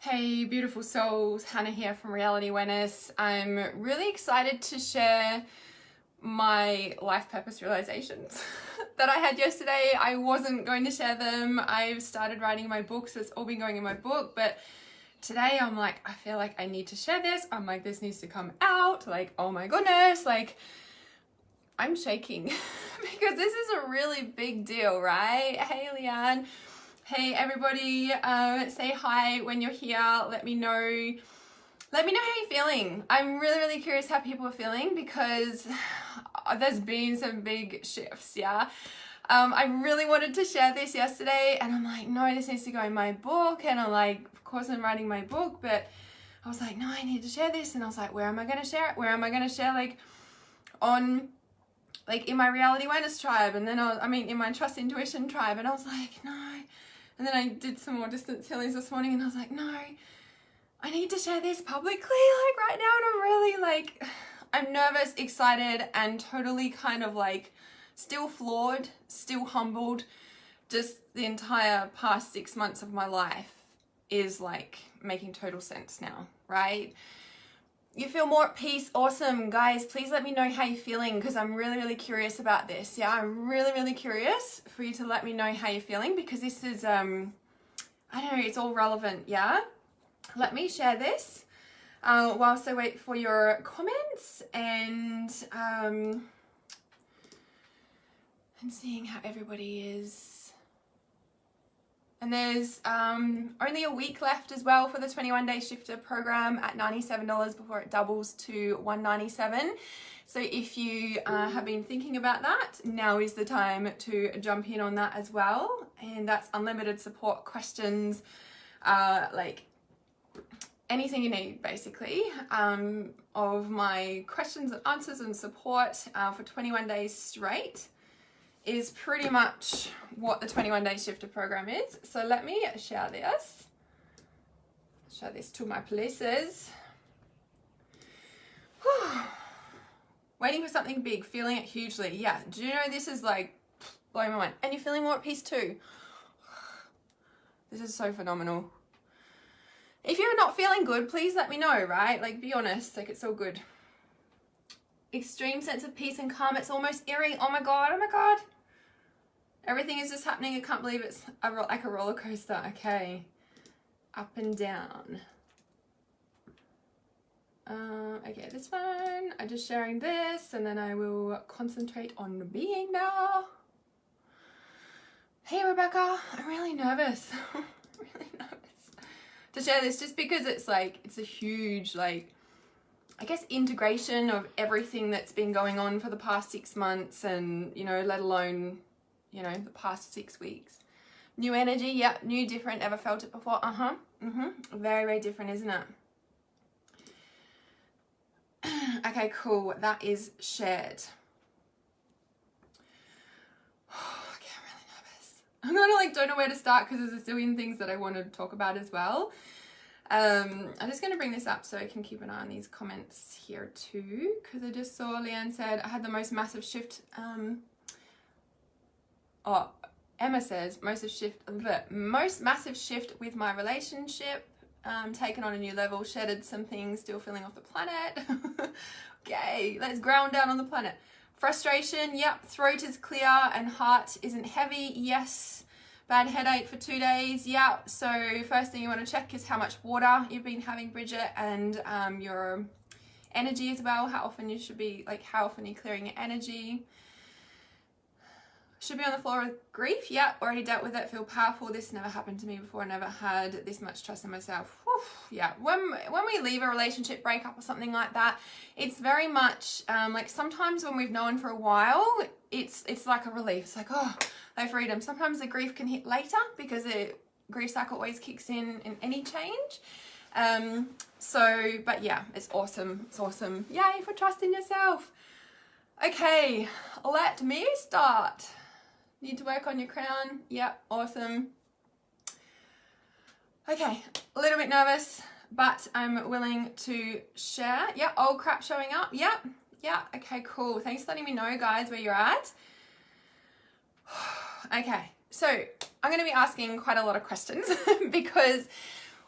Hey beautiful souls, Hannah here from Reality Awareness. I'm really excited to share my life purpose realizations that I had yesterday. I wasn't going to share them. I've started writing my book, so it's all been going in my book, but today I'm like, I feel like I need to share this. I'm like, this needs to come out. Like, oh my goodness, like I'm shaking because this is a really big deal, right? Hey Leanne. Hey everybody, say hi when you're here. Let me know how you're feeling. I'm really curious how people are feeling because there's been some big shifts, yeah. I really wanted to share this yesterday and I'm like, no, this needs to go in my book. And I'm like, of course I'm writing my book, but I was like, no, I need to share this. And I was like, where am I going to share it? Where am I going to share, like in my Reality Awareness tribe, and then in my Trust Intuition tribe. And I was like, no. And then I did some more distance healings this morning and I was like, no, I need to share this publicly, like right now. And I'm really I'm nervous, excited, and totally kind of like still floored, still humbled. Just the entire past 6 months of my life is like making total sense now, right? You feel more at peace. Awesome, guys. Please let me know how you're feeling because I'm really curious about this. Yeah, I'm really curious for you to let me know how you're feeling because this is, I don't know, it's all relevant, yeah? Let me share this whilst I wait for your comments and seeing how everybody is. And there's only a week left as well for the 21-day shifter program at $97 before it doubles to $197. So if you have been thinking about that, now is the time to jump in on that as well. And that's unlimited support, questions, like anything you need basically, of my questions and answers and support for 21 days straight. Is pretty much what the 21-day shifter program is. So let me share this. Show this to my places. Waiting for something big, feeling it hugely. Yeah, do you know this is like blowing my mind? And you're feeling more at peace too. This is so phenomenal. If you're not feeling good, please let me know, right? Like be honest, like it's all good. Extreme sense of peace and calm. It's almost eerie. Oh my God, oh my God. Everything is just happening. I can't believe it's like a roller coaster. Okay. Up and down. Okay, this one. I'm just sharing this and then I will concentrate on being now. Hey, Rebecca. I'm really nervous. Really nervous to share this just because it's like, it's a huge, like, I guess integration of everything that's been going on for the past 6 months and, you know, let alone, you know, the past 6 weeks. New energy, yep, new, different, never felt it before. Very different, isn't it? Okay, cool, that is shared. Okay, I'm really nervous. I'm gonna don't know where to start because there's a zillion things that I want to talk about as well. I'm just going to bring this up so I can keep an eye on these comments here too, because I just saw Leanne said I had the most massive shift. Emma says most massive shift with my relationship, taken on a new level, shedded some things, still feeling off the planet. Okay, let's ground down on the planet. Frustration, yep, throat is clear and heart isn't heavy, yes. Bad headache for 2 days, yeah. So first thing you want to check is how much water you've been having, Bridget, and your energy as well. How often you should be, how often you're clearing your energy. Should be on the floor with grief, yeah. Already dealt with it, feel powerful. This never happened to me before. I never had this much trust in myself. Whew, yeah. When we leave a relationship, breakup or something like that, it's very much like sometimes when we've known for a while, it's like a relief. It's like, oh, no freedom. Sometimes the grief can hit later because the grief cycle always kicks in any change. But yeah, it's awesome. It's awesome. Yay for trusting yourself. Okay, let me start. Need to work on your crown. Yep, awesome. Okay, a little bit nervous, but I'm willing to share. Yeah, old crap showing up. Yep, yeah, okay, cool. Thanks for letting me know, guys, where you're at. Okay, so I'm going to be asking quite a lot of questions because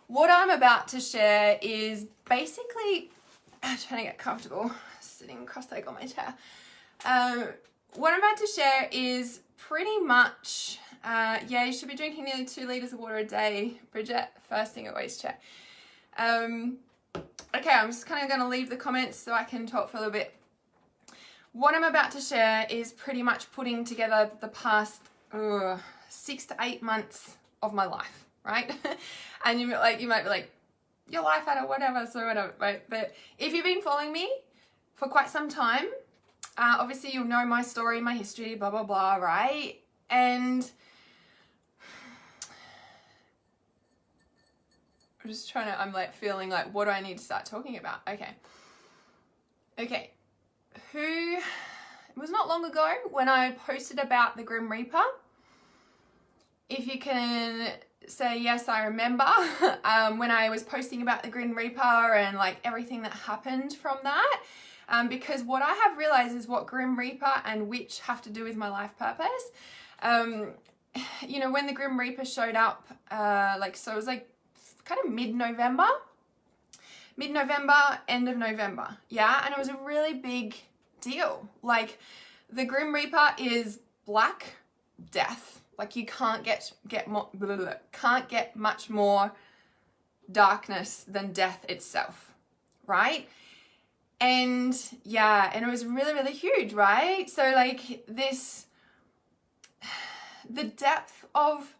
what I'm about to share is basically, I'm trying to get comfortable sitting cross-legged on my chair. What I'm about to share is pretty much, yeah, you should be drinking nearly 2 litres of water a day, Bridget, first thing always check. Okay, I'm just kind of going to leave the comments so I can talk for a little bit. What I'm about to share is pretty much putting together the past 6 to 8 months of my life, right? And you might be like, your life had a whatever, so whatever, right? But if you've been following me for quite some time, obviously you'll know my story, my history, blah, blah, blah, right? And I'm just trying to, I'm like feeling like, what do I need to start talking about? Okay. It was not long ago when I posted about the Grim Reaper. If you can say yes, I remember when I was posting about the Grim Reaper and like everything that happened from that. Because what I have realized is what Grim Reaper and witch have to do with my life purpose. You know, when the Grim Reaper showed up, so it was like kind of mid-November, end of November, yeah? And it was a really big deal. Like, the Grim Reaper is black death. Like, you can't get much more darkness than death itself, right? And yeah, and it was really, really huge, right? So like the depth of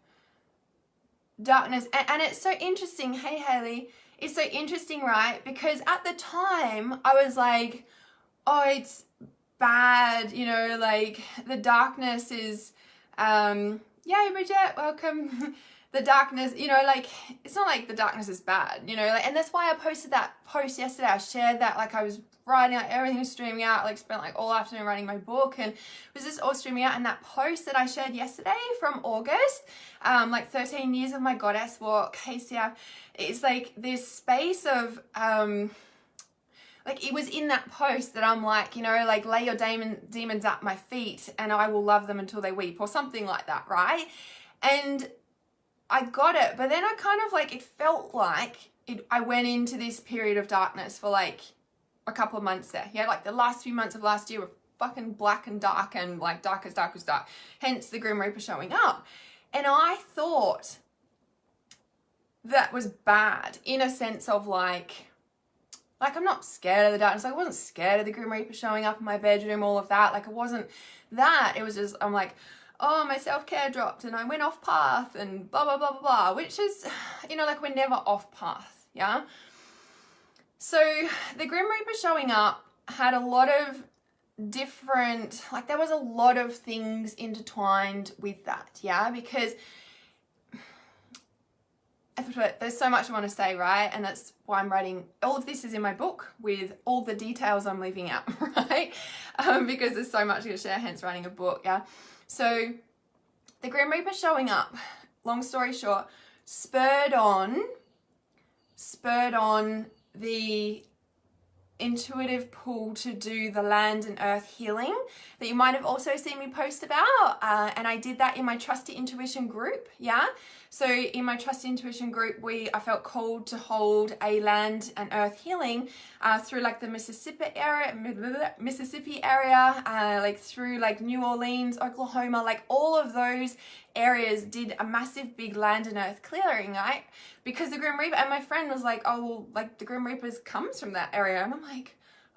darkness, and it's so interesting. Hey Haley, it's so interesting, right? Because at the time I was like, oh, it's bad, you know, like the darkness is yay Bridget, welcome. The darkness, you know, like it's not like the darkness is bad, you know, like, and that's why I posted that post yesterday. I shared that, like I was writing, like everything was streaming out, like spent like all afternoon writing my book, and it was just all streaming out. And that post that I shared yesterday from August, like 13 years of my goddess walk, KCF, it's like this space of like it was in that post that I'm like, you know, like lay your demons at my feet and I will love them until they weep, or something like that, right? And I got it, but then I kind of like, it felt like I went into this period of darkness for like a couple of months there. Yeah, like the last few months of last year were fucking black and dark, and like dark as dark. Hence the Grim Reaper showing up. And I thought that was bad in a sense of like I'm not scared of the darkness. Like, I wasn't scared of the Grim Reaper showing up in my bedroom, all of that. Like, it wasn't that. It was just, I'm like, oh, my self-care dropped and I went off path and blah, blah, blah, blah, blah, which is, you know, like we're never off path, yeah? So the Grim Reaper showing up had a lot of different, like there was a lot of things intertwined with that, yeah? Because there's so much I want to say, right? And that's why I'm writing, all of this is in my book with all the details I'm leaving out, right? Because there's so much to share, hence writing a book, yeah? So the Grim Reaper showing up, long story short, spurred on the intuitive pull to do the land and earth healing that you might have also seen me post about, and I did that in my Trusty Intuition group, yeah? So in my Trusty Intuition group, I felt called to hold a land and earth healing through like the Mississippi area, like through like New Orleans, Oklahoma, like all of those areas did a massive big land and earth clearing, right? Because the Grim Reaper, and my friend was like, oh, well, like the Grim Reapers comes from that area. And I'm like,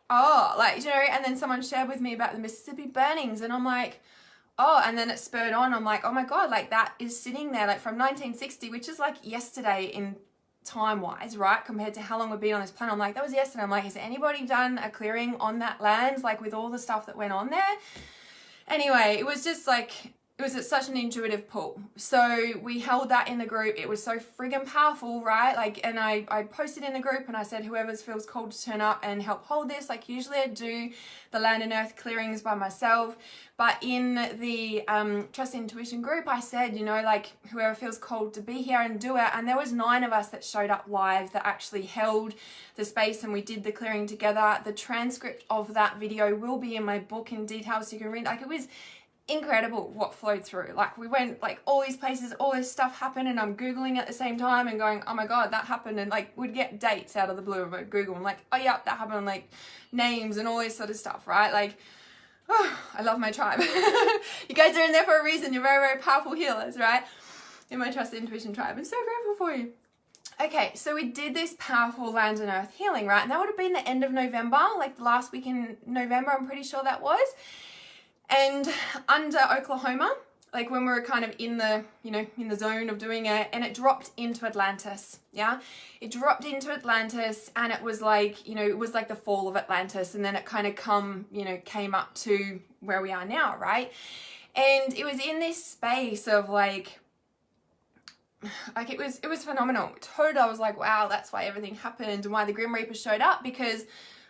oh, like, you know, and then someone shared with me about the Mississippi burnings, and I'm like, oh, and then it spurred on. I'm like, oh my God, like that is sitting there like from 1960, which is like yesterday in time-wise, right? Compared to how long we've been on this planet. I'm like, that was yesterday. I'm like, has anybody done a clearing on that land? Like with all the stuff that went on there? Anyway, it was just like, it was such an intuitive pull. So we held that in the group. It was so friggin' powerful, right? Like, and I posted in the group and I said, whoever feels called to turn up and help hold this. Like usually I do the land and earth clearings by myself, but in the Trust Intuition group, I said, you know, like whoever feels called to be here and do it. And there was 9 of us that showed up live that actually held the space and we did the clearing together. The transcript of that video will be in my book in detail so you can read. Like incredible what flowed through. Like we went like all these places, all this stuff happened, and I'm Googling at the same time and going, oh my God, that happened. And like we'd get dates out of the blue and I'd Google and like, oh yeah, that happened, like names and all this sort of stuff, right? Like, oh, I love my tribe. You guys are in there for a reason. You're very, very powerful healers, right? In my Trust Intuition tribe. I'm so grateful for you. Okay, so we did this powerful land and earth healing, right? And that would have been the end of November, like the last week in November, I'm pretty sure that was. And under Oklahoma, like when we were kind of in the, you know, in the zone of doing it, and it dropped into Atlantis, yeah? It dropped into Atlantis, and it was like, you know, it was like the fall of Atlantis, and then it kind of came up to where we are now, right? And it was in this space of like it was phenomenal. Totally, I was like, wow, that's why everything happened and why the Grim Reaper showed up, because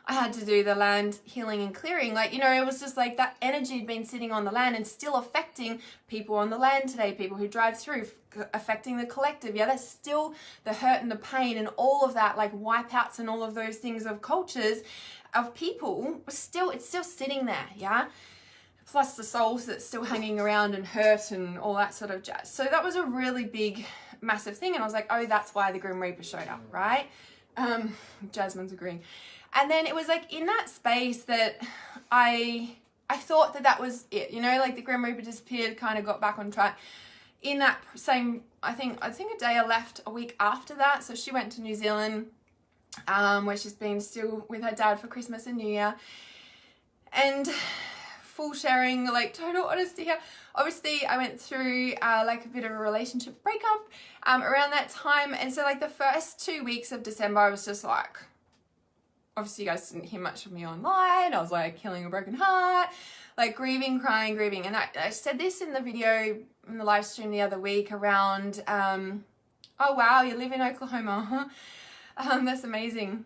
I had to do the land healing and clearing. Like, you know, it was just like that energy had been sitting on the land and still affecting people on the land today, people who drive through, affecting the collective. Yeah, there's still the hurt and the pain and all of that, like wipeouts and all of those things of cultures, of people, it's still sitting there, yeah? Plus the souls that's still hanging around and hurt and all that sort of jazz. So that was a really big, massive thing. And I was like, oh, that's why the Grim Reaper showed up, right? Jasmine's agreeing. And then it was like in that space that I thought that was it, you know, like the Grim Reaper disappeared, kind of got back on track. In that same, I think a day I left a week after that. So she went to New Zealand, where she's been still with her dad for Christmas and New Year. And full sharing, like total honesty here. Obviously, I went through like a bit of a relationship breakup around that time. And so like the first 2 weeks of December, I was just like, obviously you guys didn't hear much of me online. I was like healing a broken heart, like grieving, crying, grieving. And I said this in the video, in the live stream the other week around, oh wow, you live in Oklahoma. That's amazing.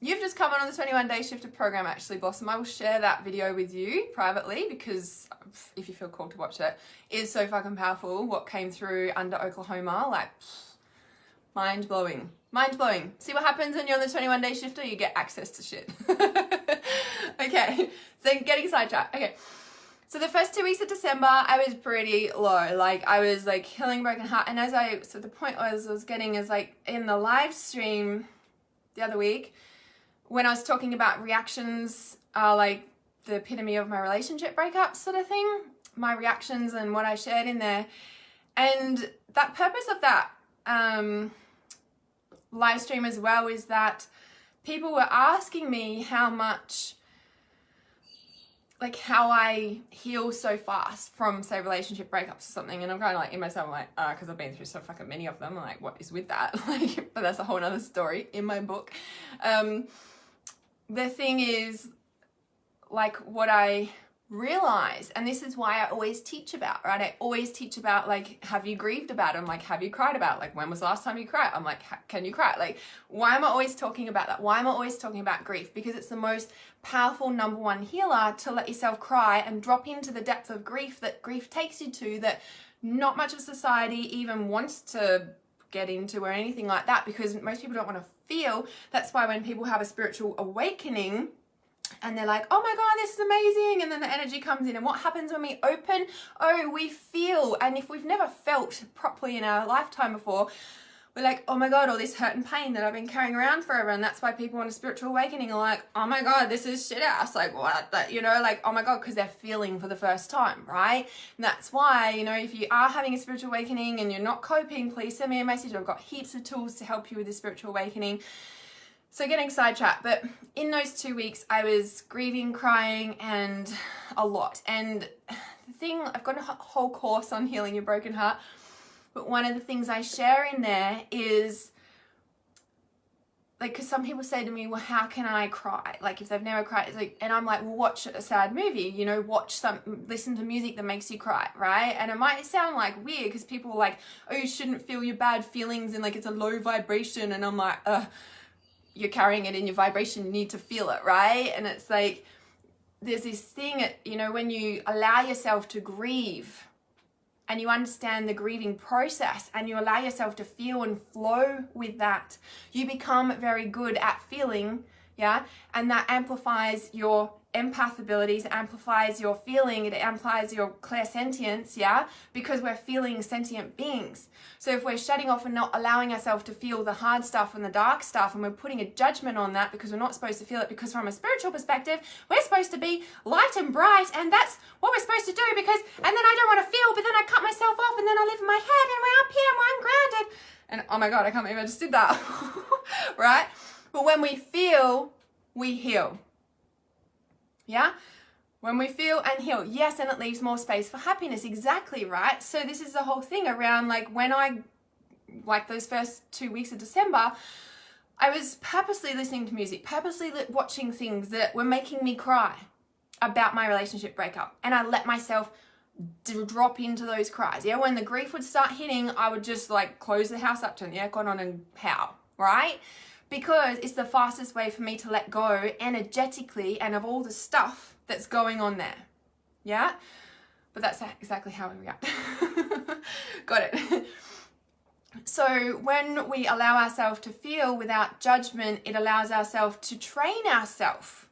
You've just come on the 21-day shifter program, actually, Blossom. I will share that video with you privately, because if you feel called to watch it, it is so fucking powerful what came through under Oklahoma. Like, mind-blowing. Mind-blowing. See what happens when you're on the 21-day shifter? You get access to shit. Okay, so getting sidetracked. Okay, so the first 2 weeks of December, I was pretty low. Like, I was like healing broken heart. And so the point I was getting is like in the live stream the other week, when I was talking about reactions, like the epitome of my relationship breakup sort of thing, my reactions and what I shared in there. And that purpose of that live stream as well is that people were asking me how much, like how I heal so fast from, say, relationship breakups or something. And I'm kind of like in myself, I'm like, because I've been through so fucking many of them. I'm like, what is with that? Like, but that's a whole nother story in my book. The thing is, like, what I realize, and this is why I always teach about, right? I always teach about, like, have you grieved about it? I'm like, have you cried about it? Like, when was the last time you cried? I'm like, can you cry? Like, why am I always talking about that? Why am I always talking about grief? Because it's the most powerful #1 healer to let yourself cry and drop into the depth of grief that grief takes you to, that not much of society even wants to get into or anything like that, because most people don't want to feel. That's why when people have a spiritual awakening and they're like, oh my God, this is amazing, and then the energy comes in, and what happens when we open? Oh, we feel. And if we've never felt properly in our lifetime before, we're like, oh my God, all this hurt and pain that I've been carrying around forever. And that's why people on a spiritual awakening are like, oh my God, this is shit ass. Like, what? That, you know, like, oh my God, because they're feeling for the first time, right? And that's why, you know, if you are having a spiritual awakening and you're not coping, please send me a message. I've got heaps of tools to help you with the spiritual awakening. So getting sidetracked, but in those 2 weeks, I was grieving, crying, and a lot. And the thing, I've got a whole course on healing your broken heart, but one of the things I share in there is, like, because some people say to me, well, how can I cry? Like, if they've never cried, it's like, and I'm like, well, watch a sad movie, you know, listen to music that makes you cry, right? And it might sound like weird because people are like, oh, you shouldn't feel your bad feelings and like it's a low vibration. And I'm like, you're carrying it in your vibration, you need to feel it, right? And it's like, there's this thing, you know, when you allow yourself to grieve and you understand the grieving process and you allow yourself to feel and flow with that, you become very good at feeling, yeah? And that amplifies your empath abilities, amplifies your feeling, it amplifies your clairsentience, yeah, because we're feeling sentient beings. So if we're shutting off and not allowing ourselves to feel the hard stuff and the dark stuff, and we're putting a judgment on that because we're not supposed to feel it, because from a spiritual perspective, we're supposed to be light and bright, and that's what we're supposed to do, because, and then I don't want to feel, but then I cut myself off, and then I live in my head, and we're up here, and I'm grounded. And oh my God, I can't believe I just did that, right? But when we feel, we heal. Yeah? When we feel and heal, yes, and it leaves more space for happiness. Exactly, right? So this is the whole thing around, like, when I, like those first 2 weeks of December, I was purposely listening to music, purposely watching things that were making me cry about my relationship breakup. And I let myself drop into those cries. Yeah, when the grief would start hitting, I would just like close the house up, turn the aircon on and howl, right? Because it's the fastest way for me to let go energetically and of all the stuff that's going on there. Yeah? But that's exactly how we react. Got it. So when we allow ourselves to feel without judgment, it allows ourselves to train ourselves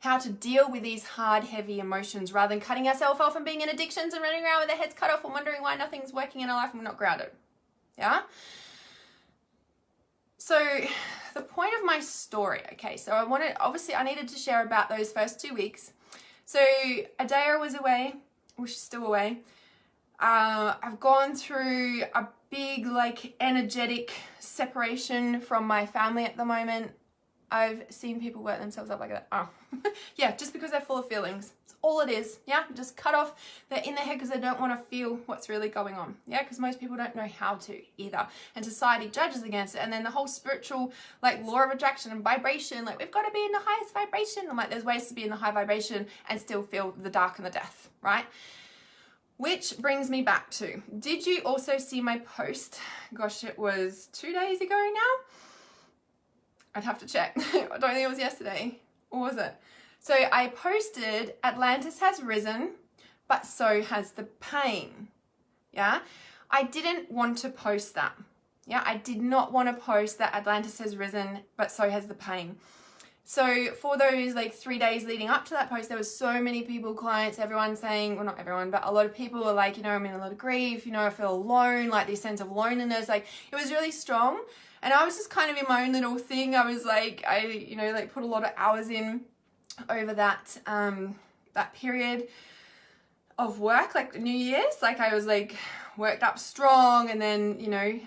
how to deal with these hard, heavy emotions rather than cutting ourselves off and being in addictions and running around with our heads cut off and wondering why nothing's working in our life and we're not grounded. Yeah? So the point of my story, okay, so I needed to share about those first 2 weeks. So Adaya was away, well, she's still away. I've gone through a big, like, energetic separation from my family at the moment. I've seen people work themselves up like that. Oh, yeah, just because they're full of feelings. That's all it is. Yeah, just cut off. They're in their head because they don't want to feel what's really going on. Yeah, because most people don't know how to either. And society judges against it. And then the whole spiritual, like, law of attraction and vibration, like, we've got to be in the highest vibration. I'm like, there's ways to be in the high vibration and still feel the dark and the death, right? Which brings me back to, did you also see my post? Gosh, it was 2 days ago now. I'd have to check. I don't think it was yesterday. Or was it? So I posted, Atlantis has risen, but so has the pain. Yeah? I didn't want to post that. Yeah? I did not want to post that Atlantis has risen, but so has the pain. So for those like 3 days leading up to that post, there was so many people, clients, everyone saying, well, not everyone, but a lot of people were like, you know, I'm in a lot of grief, you know, I feel alone, like this sense of loneliness, like it was really strong. And I was just kind of in my own little thing. I was like, you know, like put a lot of hours in over that, that period of work, like New Year's. Like I was like worked up strong, and then, you know,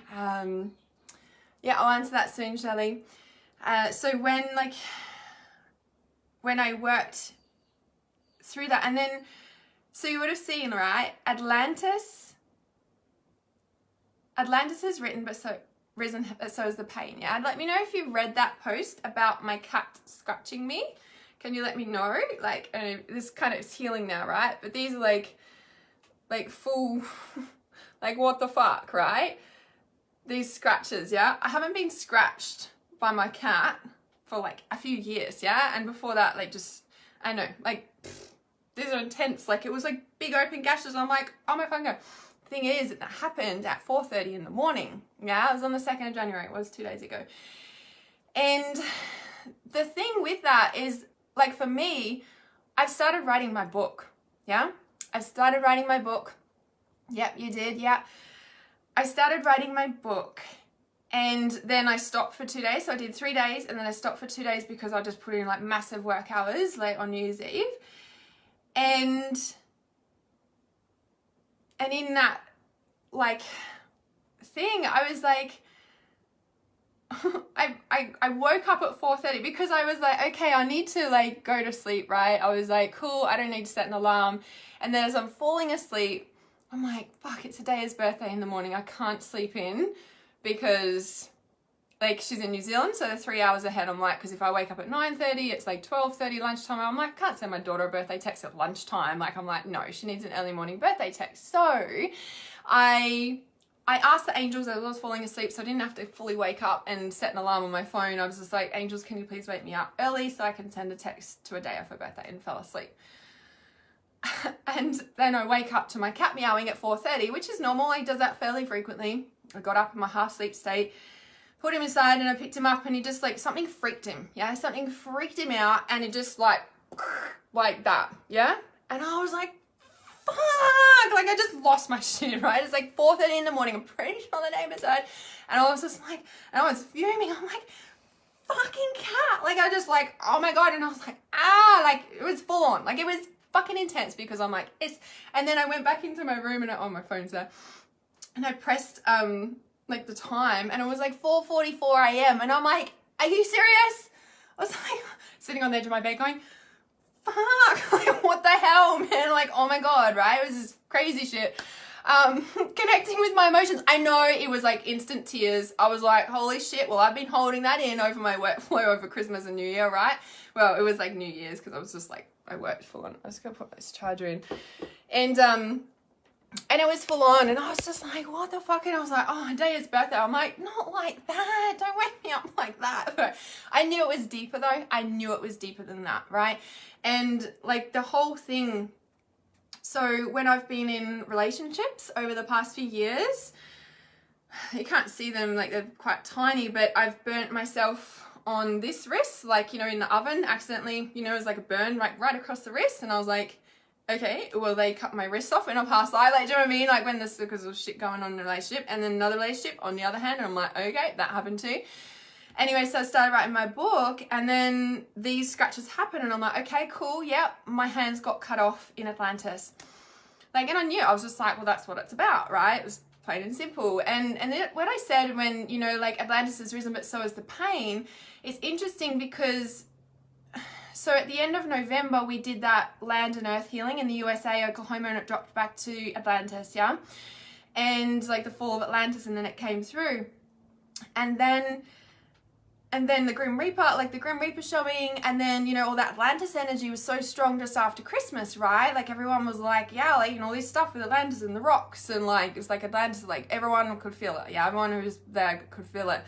yeah, I'll answer that soon, Shelley. So when I worked through that, and then, so you would have seen, right? Atlantis is written, but so risen, so is the pain. Yeah, let me know if you read that post about my cat scratching me. Can you let me know? Like, this kind of is healing now, right? But these are like full, like what the fuck, right? These scratches, yeah. I haven't been scratched by my cat for like a few years, yeah. And before that, like just, I know, like these are intense. Like it was like big open gashes. And I'm like, oh my fucking God. Thing is, it happened at 4:30 in the morning. Yeah, it was on the 2nd of January. It was 2 days ago. And the thing with that is, like for me, I've started writing my book. Yeah, I've started writing my book. Yep, you did. Yeah, I started writing my book, and then I stopped for 2 days. So I did 3 days, and then I stopped for 2 days because I just put in like massive work hours late on New Year's Eve, and in that like thing, I was like, I woke up at 4:30 because I was like, okay, I need to like go to sleep, right? I was like, cool, I don't need to set an alarm. And then as I'm falling asleep, I'm like, fuck, it's Adaya's birthday in the morning. I can't sleep in because like she's in New Zealand, so they're 3 hours ahead. I'm like, because if I wake up at 9:30, it's like 12:30 lunchtime. I'm like, I can't send my daughter a birthday text at lunchtime. Like, I'm like, no, she needs an early morning birthday text. So I asked the angels as I was falling asleep, so I didn't have to fully wake up and set an alarm on my phone. I was just like, angels, can you please wake me up early so I can send a text to Adaya for her birthday, and fell asleep. And then I wake up to my cat meowing at 4:30, which is normal. He does that fairly frequently. I got up in my half sleep state, put him aside, and I picked him up, and he just like, something freaked him. Yeah, something freaked him out, and it just like like that, yeah? And I was like, fuck, like I just lost my shit, right? It's like 4:30 in the morning, I'm pretty sure the neighbors heard, and I was just like, and I was fuming, I'm like, fucking cat, like I just like, oh my God, and I was like, like it was full on, like it was fucking intense, because I'm like, and then I went back into my room, and my phone's there, and I pressed like the time, and it was like 4:44 a.m. and I'm like, are you serious? I was like sitting on the edge of my bed going, fuck, like what the hell, man, like oh my God, right? It was this crazy shit. Connecting with my emotions. I know it was like instant tears. I was like, holy shit, well I've been holding that in over my workflow over Christmas and New Year, right? Well, it was like New Year's, because I was just like, I worked full on. I was gonna put this charger in, and it was full on, and I was just like, what the fuck? And I was like, oh, Daya's birthday. I'm like, not like that. Don't wake me up like that. But I knew it was deeper though. I knew it was deeper than that, right? And like the whole thing. So when I've been in relationships over the past few years, you can't see them, like they're quite tiny, but I've burnt myself on this wrist, like, you know, in the oven accidentally, you know, it was like a burn like right across the wrist. And I was like, okay, well, they cut my wrist off in a past life, like, do you know what I mean? Like when this, because of shit going on in a relationship, and then another relationship on the other hand, and I'm like, okay, that happened too. Anyway, so I started writing my book, and then these scratches happened, and I'm like, okay, cool, yep, my hands got cut off in Atlantis. Like, and I knew, I was just like, well, that's what it's about, right? It was plain and simple. And then what I said when, you know, like Atlantis has risen, but so has the pain, it's interesting because, so at the end of November, we did that land and earth healing in the USA, Oklahoma, and it dropped back to Atlantis, yeah? And like the fall of Atlantis, and then it came through. And then the Grim Reaper, like the Grim Reaper showing, and then, you know, all that Atlantis energy was so strong just after Christmas, right? Like everyone was like, yeah, like, you know, all this stuff with Atlantis and the rocks, and like, it was like Atlantis, like everyone could feel it. Yeah, everyone who was there could feel it.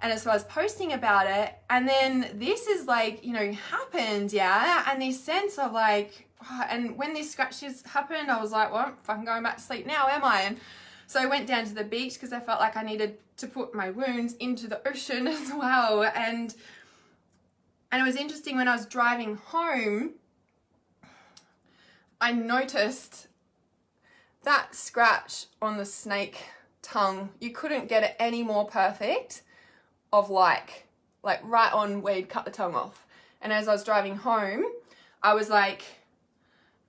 And as I was posting about it, and then this is like, you know, happened, yeah? And this sense of like, oh, and when these scratches happened, I was like, well, I'm fucking going back to sleep now, am I? And so I went down to the beach because I felt like I needed to put my wounds into the ocean as well. And it was interesting, when I was driving home, I noticed that scratch on the snake tongue. You couldn't get it any more perfect, of like right on where you'd cut the tongue off. And as I was driving home, I was like,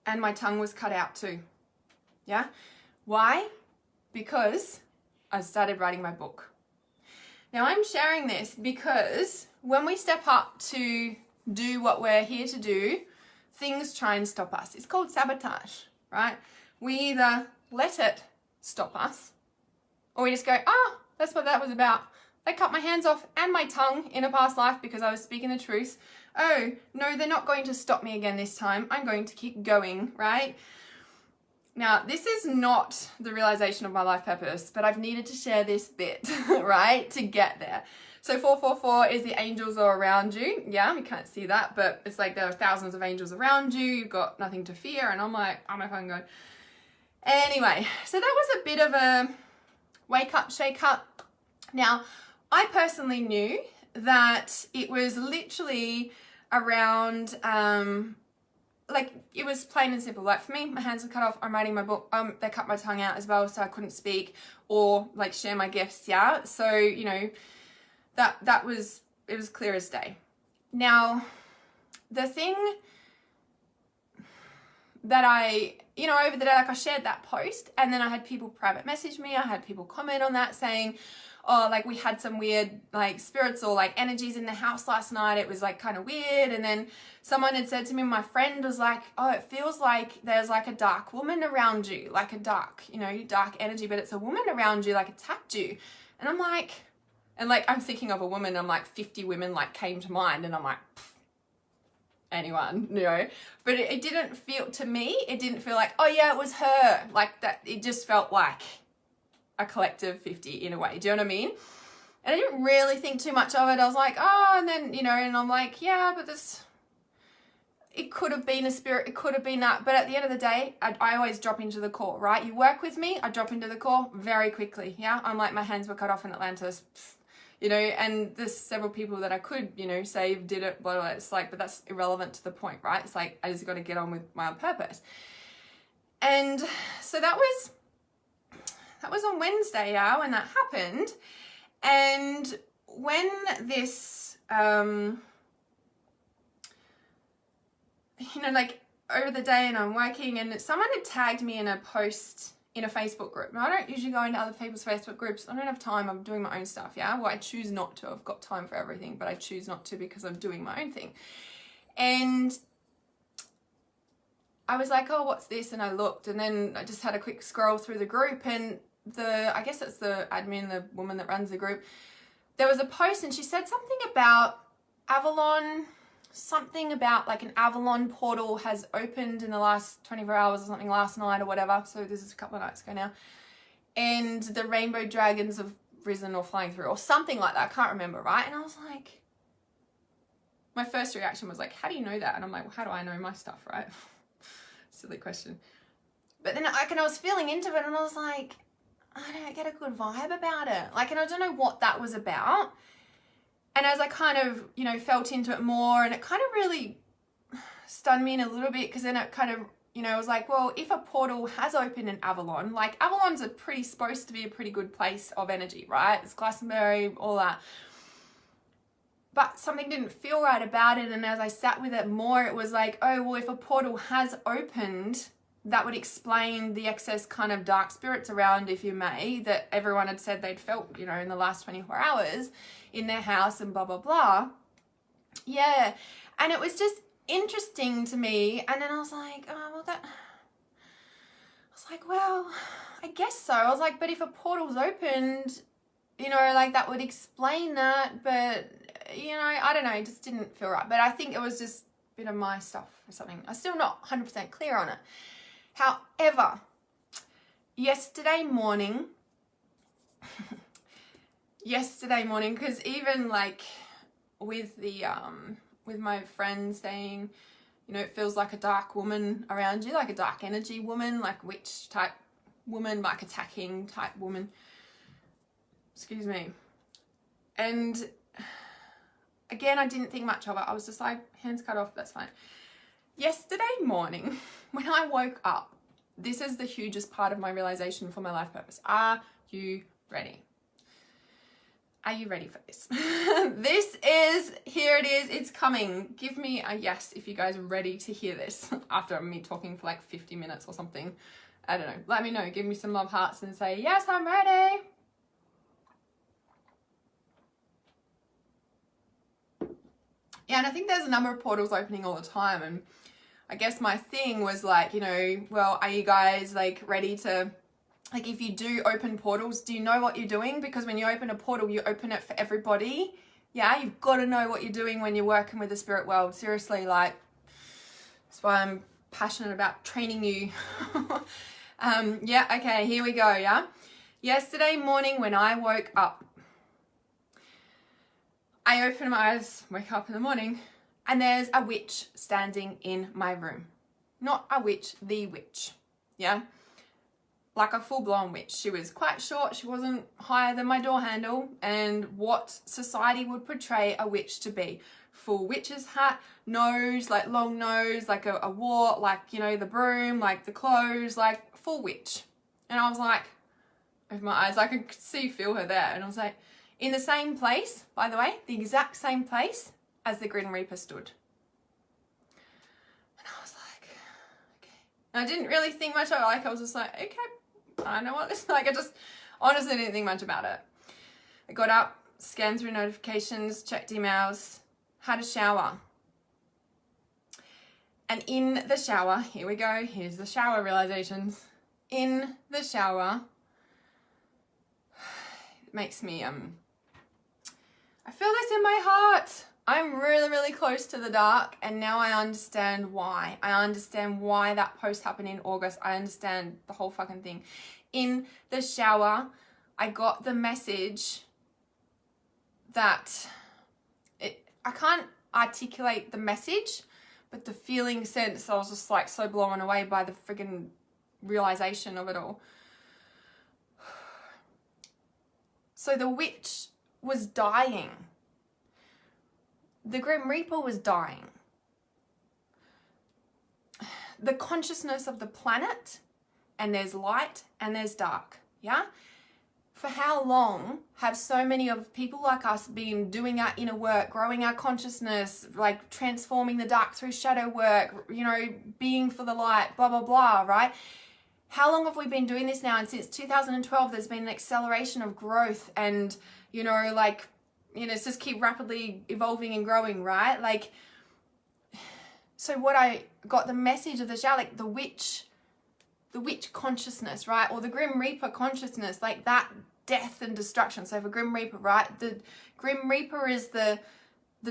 and my tongue was cut out too. Yeah? Why? Because I started writing my book. Now I'm sharing this because when we step up to do what we're here to do, things try and stop us. It's called sabotage, right? We either let it stop us, or we just go, oh, that's what that was about. They cut my hands off and my tongue in a past life because I was speaking the truth. Oh, no, they're not going to stop me again this time. I'm going to keep going, right? Now, this is not the realization of my life purpose, but I've needed to share this bit, right, to get there. So 444 is the angels are around you. Yeah, we can't see that, but it's like there are thousands of angels around you. You've got nothing to fear. And I'm like, oh my fucking God. Anyway, so that was a bit of a wake up, shake up. Now, I personally knew that it was literally around, like it was plain and simple. Like for me, my hands were cut off. I'm writing my book. They cut my tongue out as well, so I couldn't speak or like share my gifts. Yeah. So, you know, it was clear as day. Now, the thing that I, you know, over the day, like I shared that post, and then I had people private message me. I had people comment on that saying, oh, like we had some weird like spirits or like energies in the house last night. It was like kind of weird. And then someone had said to me, my friend was like, oh, it feels like there's like a dark woman around you, like a dark, you know, dark energy, but it's a woman around you, like attacked you. And I'm like, and like, I'm thinking of a woman, I'm like 50 women like came to mind, and I'm like, anyone, you know, but it didn't feel, to me, it didn't feel like, oh yeah, it was her, like that. It just felt like a collective 50 in a way. Do you know what I mean? And I didn't really think too much of it. I was like, oh, and then, you know, and I'm like, yeah, but this, it could have been a spirit. It could have been that. But at the end of the day, I always drop into the core, right? You work with me, I drop into the core very quickly. Yeah. I'm like, my hands were cut off in Atlantis. you know, and there's several people that I could, you know, say did it, blah, blah, blah. It's like, but that's irrelevant to the point, right? It's like, I just got to get on with my own purpose. And so that was on Wednesday, yeah, when that happened. And when this, you know, like over the day and I'm working, and someone had tagged me in a post in a Facebook group. Now, I don't usually go into other people's Facebook groups. I don't have time. I'm doing my own stuff, yeah? Well, I choose not to. I've got time for everything, but I choose not to because I'm doing my own thing. And I was like, oh, what's this? And I looked, and then I just had a quick scroll through the group, and I guess it's the admin, the woman that runs the group, there was a post, and she said something about Avalon, something about like an Avalon portal has opened in the last 24 hours or something, last night or whatever. So this is a couple of nights ago now. And the rainbow dragons have risen or flying through or something like that. I can't remember, right? And I was like, my first reaction was like, how do you know that? And I'm like, well, how do I know my stuff, right? Silly question. But then I was feeling into it, and I was like, I don't get a good vibe about it. Like, and I don't know what that was about. And as I kind of, you know, felt into it more, and it kind of really stunned me in a little bit, because then it kind of, you know, I was like, well, if a portal has opened in Avalon, like Avalon's supposed to be a pretty good place of energy, right? It's Glastonbury, all that. But something didn't feel right about it. And as I sat with it more, it was like, oh, well, if a portal has opened, that would explain the excess kind of dark spirits around, if you may, that everyone had said they'd felt, you know, in the last 24 hours in their house and blah, blah, blah. Yeah. And it was just interesting to me. And then I was like, oh, well, I was like, well, I guess so. I was like, but if a portal's opened, you know, like that would explain that. But, you know, I don't know. It just didn't feel right. But I think it was just a bit of my stuff or something. I'm still not 100% clear on it. However, yesterday morning, because even like with the, with my friend saying, you know, it feels like a dark woman around you, like a dark energy woman, like witch type woman, like attacking type woman, excuse me. And again, I didn't think much of it. I was just like, hands cut off, that's fine. Yesterday morning, when I woke up, this is the hugest part of my realization for my life purpose. Are you ready? Are you ready for this? Here it is, it's coming. Give me a yes if you guys are ready to hear this after me talking for like 50 minutes or something. I don't know. Let me know. Give me some love hearts and say, yes, I'm ready. Yeah, and I think there's a number of portals opening all the time, and I guess my thing was like, you know, well, are you guys like ready to, like, if you do open portals, do you know what you're doing? Because when you open a portal, you open it for everybody. Yeah, you've got to know what you're doing when you're working with the spirit world. Seriously, like, that's why I'm passionate about training you. Yeah, okay, here we go, yeah? Yesterday morning when I woke up, I opened my eyes, wake up in the morning, and there's a witch standing in my room. Not a witch, the witch, yeah? Like a full-blown witch. She was quite short, she wasn't higher than my door handle, and what society would portray a witch to be. Full witch's hat, nose, like long nose, like a wart, like, you know, the broom, like the clothes, like full witch. And I was like, with my eyes, I could feel her there, and I was like, in the same place, by the way, the exact same place as the Grim Reaper stood. And I was like, okay. And I didn't really think much of it. Like, I was just like, okay, I know what this is. Like, I just honestly didn't think much about it. I got up, scanned through notifications, checked emails, had a shower. And in the shower, here we go, here's the shower realizations. In the shower, it makes me, I feel this in my heart. I'm really, really close to the dark, and now I understand why. I understand why that post happened in August. I understand the whole fucking thing. In the shower, I got the message that I can't articulate the message, but the feeling sense, I was just like so blown away by the friggin' realization of it all. So the witch was dying. The Grim Reaper was dying. The consciousness of the planet, and there's light and there's dark, yeah? For how long have so many of people like us been doing our inner work, growing our consciousness, like transforming the dark through shadow work, you know, being for the light, blah, blah, blah, right? How long have we been doing this now? And since 2012, there's been an acceleration of growth and, you know, like, you know, it's just keep rapidly evolving and growing, right? Like, so what I got the message of the show, like the witch consciousness, right? Or the Grim Reaper consciousness, like that death and destruction. So for Grim Reaper, right? The Grim Reaper is the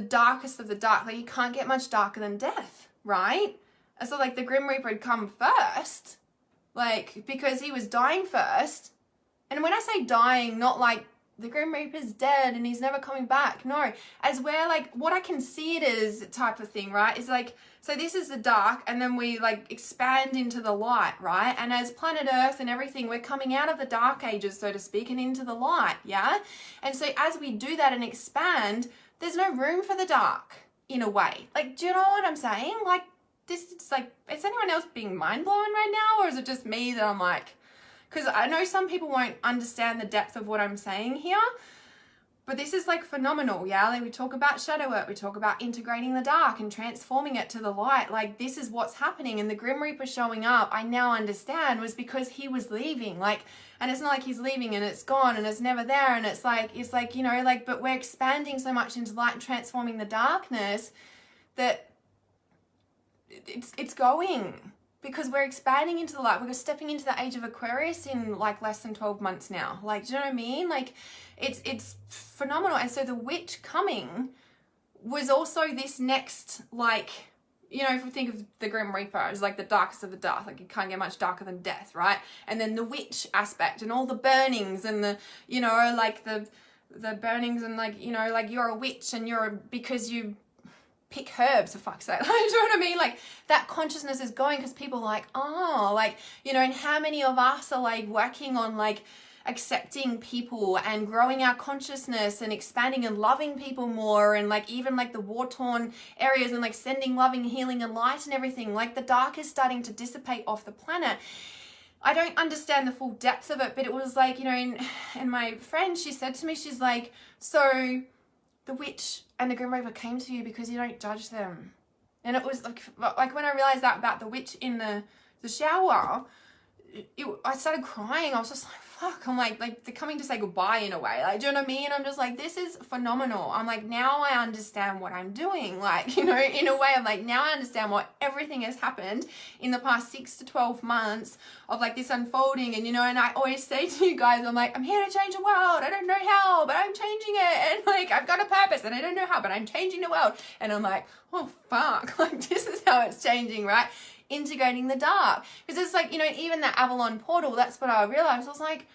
darkest of the dark. Like you can't get much darker than death, right? And so like the Grim Reaper had come first, like because he was dying first. And when I say dying, not like the Grim Reaper's dead and he's never coming back. No, as where like what I can see it as type of thing, right? Is like, so this is the dark and then we like expand into the light, right? And as planet Earth and everything, we're coming out of the dark ages, so to speak, and into the light, yeah? And so as we do that and expand, there's no room for the dark in a way. Like, do you know what I'm saying? Like this, it's like, is anyone else being mind blown right now? Or is it just me that I'm like, because I know some people won't understand the depth of what I'm saying here, but this is like phenomenal, yeah? Like we talk about shadow work, we talk about integrating the dark and transforming it to the light. Like this is what's happening. And the Grim Reaper showing up, I now understand, was because he was leaving. Like, and it's not like he's leaving and it's gone and it's never there. And it's like, you know, like, but we're expanding so much into light and transforming the darkness that it's going. Because we're expanding into the light. We're stepping into the age of Aquarius in like less than 12 months now. Like, do you know what I mean? Like, it's phenomenal. And so the witch coming was also this next, like, you know, if we think of the Grim Reaper as like the darkest of the dark, like you can't get much darker than death, right? And then the witch aspect and all the burnings and the, you know, like the burnings and like, you know, like you're a witch and because you pick herbs, for fuck's sake. Like, do you know what I mean? Like that consciousness is going because people are like, oh, like, you know, and how many of us are like working on like accepting people and growing our consciousness and expanding and loving people more, and like even like the war-torn areas and like sending loving, healing and light and everything. Like the dark is starting to dissipate off the planet. I don't understand the full depth of it, but it was like, you know, and my friend, she said to me, she's like, so the witch and the Grim Reaper came to you because you don't judge them. And it was like when I realized that about the witch in the shower, I started crying. I was just like, fuck. I'm like they're coming to say goodbye in a way. Like, do you know what I mean? I'm just like, this is phenomenal. I'm like, now I understand what I'm doing. Like, you know, in a way, I'm like, now I understand what everything has happened in the past 6 to 12 months of like this unfolding. And, you know, and I always say to you guys, I'm like, I'm here to change the world. I don't know how, but I'm changing it. And like, I've got a purpose and I don't know how, but I'm changing the world. And I'm like, oh, fuck. Like, this is how it's changing, right? Integrating the dark, because it's like, you know, even that Avalon portal, that's what I realized. I was like,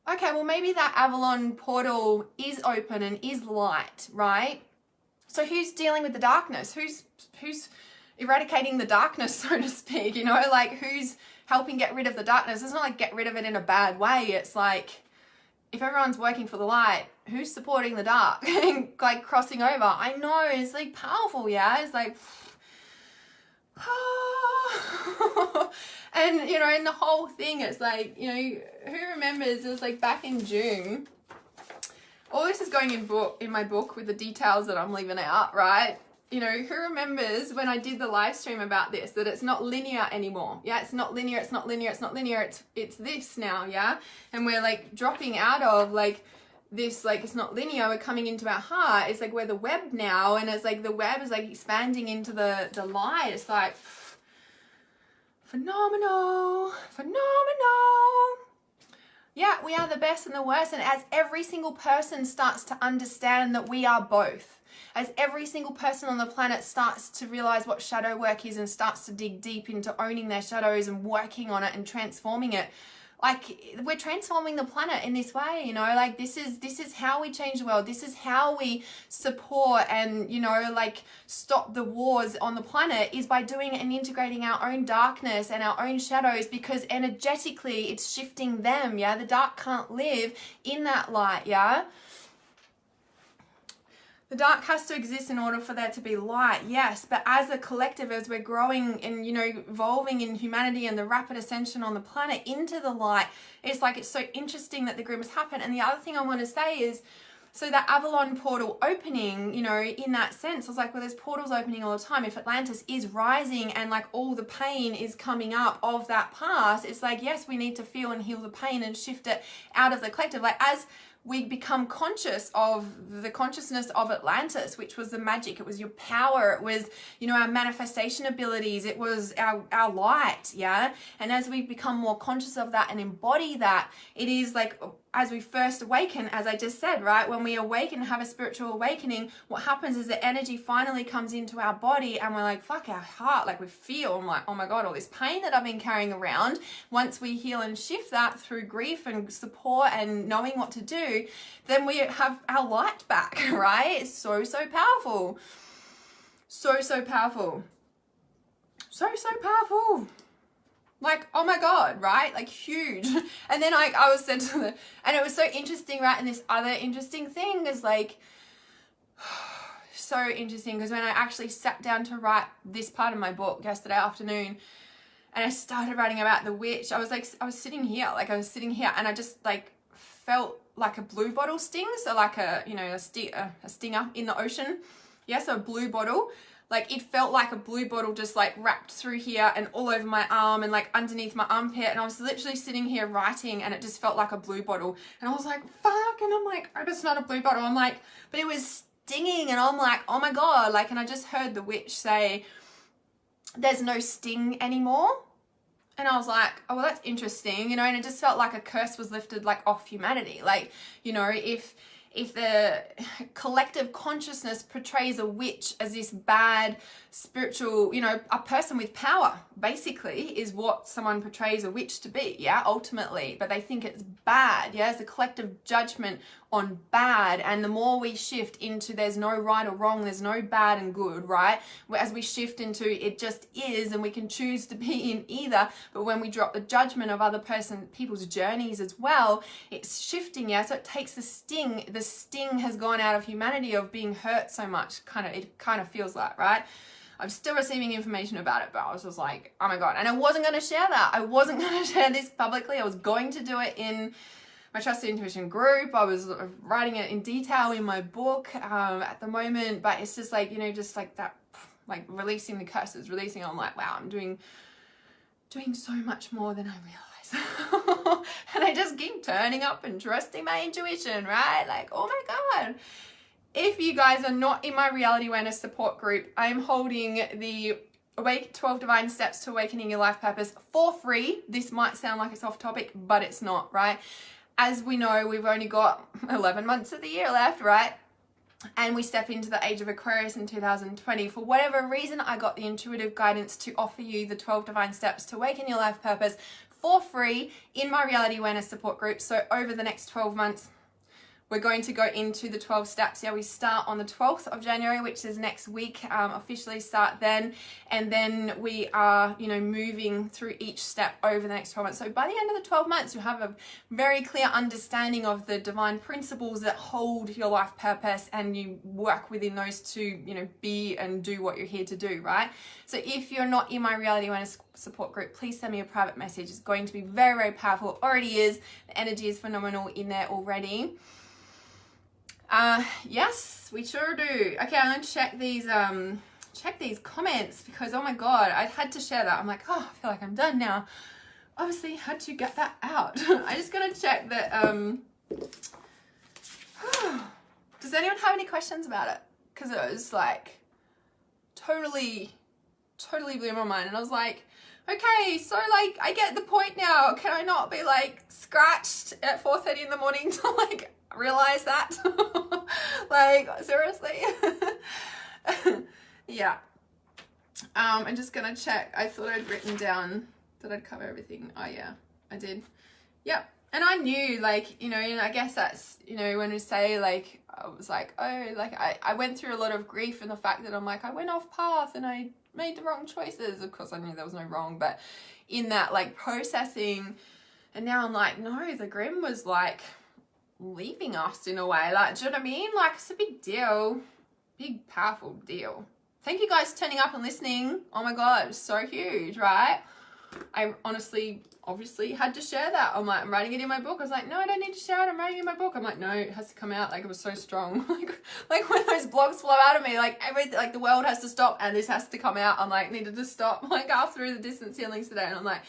okay, well maybe that Avalon portal is open and is light, right? So who's dealing with the darkness? Who's eradicating the darkness, so to speak? You know, like who's helping get rid of the darkness? It's not like get rid of it in a bad way. It's like, if everyone's working for the light, who's supporting the dark and like crossing over? I know, it's like powerful, yeah? It's like, and you know, in the whole thing, it's like, you know, who remembers, it was like back in June, all this is going in my book with the details that I'm leaving out, right? You know, who remembers when I did the live stream about this, that it's not linear anymore? Yeah, it's not linear, it's not linear, it's not linear, it's this now, yeah? And we're like dropping out of like this, like, it's not linear, we're coming into our heart. It's like we're the web now, and it's like the web is like expanding into the light. It's like phenomenal. Yeah, we are the best and the worst. And as every single person starts to understand that we are both, as every single person on the planet starts to realize what shadow work is and starts to dig deep into owning their shadows and working on it and transforming it, like, we're transforming the planet in this way, you know, like this is how we change the world. This is how we support and, you know, like stop the wars on the planet, is by doing and integrating our own darkness and our own shadows, because energetically it's shifting them, yeah? The dark can't live in that light, yeah? The dark has to exist in order for there to be light, yes, but as a collective, as we're growing and, you know, evolving in humanity and the rapid ascension on the planet into the light, it's like, it's so interesting that the Grimm's happen. And the other thing I want to say is, so that Avalon portal opening, you know, in that sense, I was like, well, there's portals opening all the time. If Atlantis is rising and like all the pain is coming up of that past, it's like, yes, we need to feel and heal the pain and shift it out of the collective. Like as we become conscious of the consciousness of Atlantis, which was the magic, it was your power, it was, you know, our manifestation abilities, it was our light, yeah? And as we become more conscious of that and embody that, it is like, as we first awaken, as I just said, right? When we awaken, have a spiritual awakening, what happens is the energy finally comes into our body and we're like, fuck, our heart, like we feel, I'm like, oh my God, all this pain that I've been carrying around. Once we heal and shift that through grief and support and knowing what to do, then we have our light back, right? It's so, so powerful. So, so powerful. So, so powerful. Like, oh my God, right? Like huge. And then I was said to the, and it was so interesting, right? And this other interesting thing is like, so interesting, because when I actually sat down to write this part of my book yesterday afternoon, and I started writing about the witch, I was sitting here and I just like felt like a blue bottle sting. So like a, you know, a stinger in the ocean. Yeah, so a blue bottle. Like it felt like a blue bottle just like wrapped through here and all over my arm and like underneath my armpit. And I was literally sitting here writing and it just felt like a blue bottle. And I was like, fuck. And I'm like, oh, it's not a blue bottle. I'm like, but it was stinging. And I'm like, oh my God. Like, and I just heard the witch say, there's no sting anymore. And I was like, oh, well, that's interesting, you know, and it just felt like a curse was lifted like off humanity. Like, you know, if the collective consciousness portrays a witch as this bad spiritual, you know, a person with power, basically, is what someone portrays a witch to be, yeah, ultimately. But they think it's bad, yeah, it's a collective judgment on bad. And the more we shift into there's no right or wrong, there's no bad and good, right? As we shift into it just is, and we can choose to be in either. But when we drop the judgment of other people's journeys as well, it's shifting, yeah. So it takes the sting. The sting has gone out of humanity of being hurt so much. It kind of feels like, right? I'm still receiving information about it, but I was just like, oh my God. And I wasn't going to share that. I wasn't going to share this publicly. I was going to do it in my Trusted Intuition group. I was writing it in detail in my book at the moment, but it's just like, you know, just like that, like releasing the curses, releasing, I'm like, wow, I'm doing so much more than I realize. And I just keep turning up and trusting my intuition, right? Like, oh my God. If you guys are not in my Reality Awareness support group, I'm holding the 12 Divine Steps to Awakening Your Life Purpose for free. This might sound like it's off topic, but it's not, right? As we know, we've only got 11 months of the year left, right? And we step into the age of Aquarius in 2020. For whatever reason, I got the intuitive guidance to offer you the 12 Divine Steps to Awaken Your Life Purpose for free in my Reality Awareness support group. So over the next 12 months, we're going to go into the 12 steps. Yeah, we start on the 12th of January, which is next week, officially start then. And then we are, you know, moving through each step over the next 12 months. So by the end of the 12 months, you have a very clear understanding of the divine principles that hold your life purpose, and you work within those to, you know, be and do what you're here to do, right? So if you're not in my Reality Awareness support group, please send me a private message. It's going to be very, very powerful. It already is. The energy is phenomenal in there already. Yes, we sure do. Okay, I'm gonna check these comments, because oh my God, I had to share that. I'm like, oh, I feel like I'm done now. Obviously had to get that out. I just gotta check that, does anyone have any questions about it? Because it was like totally blew my mind, and I was like, okay, so like I get the point now. Can I not be like scratched at 4:30 in the morning to like realize that? Like, seriously? Yeah. I'm just gonna check. I thought I'd written down that I'd cover everything. Oh yeah, I did. Yep. And I knew, like, you know, and I guess that's, you know, when we say, like, I was like, oh, like, I went through a lot of grief in the fact that I'm like, I went off path and I made the wrong choices. Of course, I knew there was no wrong, but in that, like, processing, and now I'm like, no, the Grimm was, like, leaving us in a way. Like, do you know what I mean? Like, it's a big deal. big, powerful deal. Thank you guys for turning up and listening. Oh my God, it's so huge, right? I obviously had to share that. I'm like, I'm writing it in my book. I was like, no, I don't need to share it. I'm writing it in my book. I'm like, no, it has to come out. Like, it was so strong. like when those blogs flow out of me, like everything, like the world has to stop and this has to come out. I'm like, needed to stop. Like after the distance healings today, and I'm like,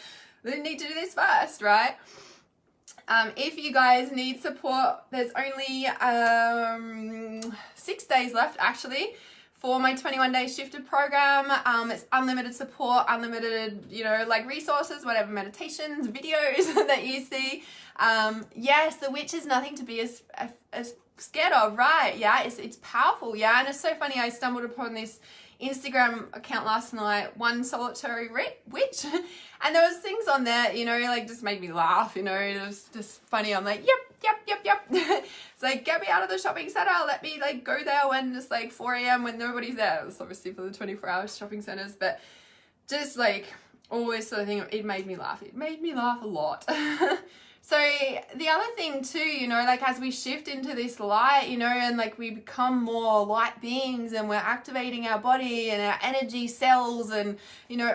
we need to do this first, right? If you guys need support, there's only 6 days left actually for my 21-day shifted program. It's unlimited support, unlimited, like resources, whatever, meditations, videos that you see. Yes, the witch is nothing to be as scared of, right? Yeah, it's powerful, yeah. And it's so funny, I stumbled upon this Instagram account last night, One Solitary Witch, and there was things on there, like just made me laugh, it was just funny. I'm like, yep. It's like, get me out of the shopping center, let me like go there when it's like 4 a.m. when nobody's there. It's obviously for the 24-hour shopping centers, but just like always sort of thing, it made me laugh. It made me laugh a lot. So the other thing too, like as we shift into this light, and like we become more light beings and we're activating our body and our energy cells and,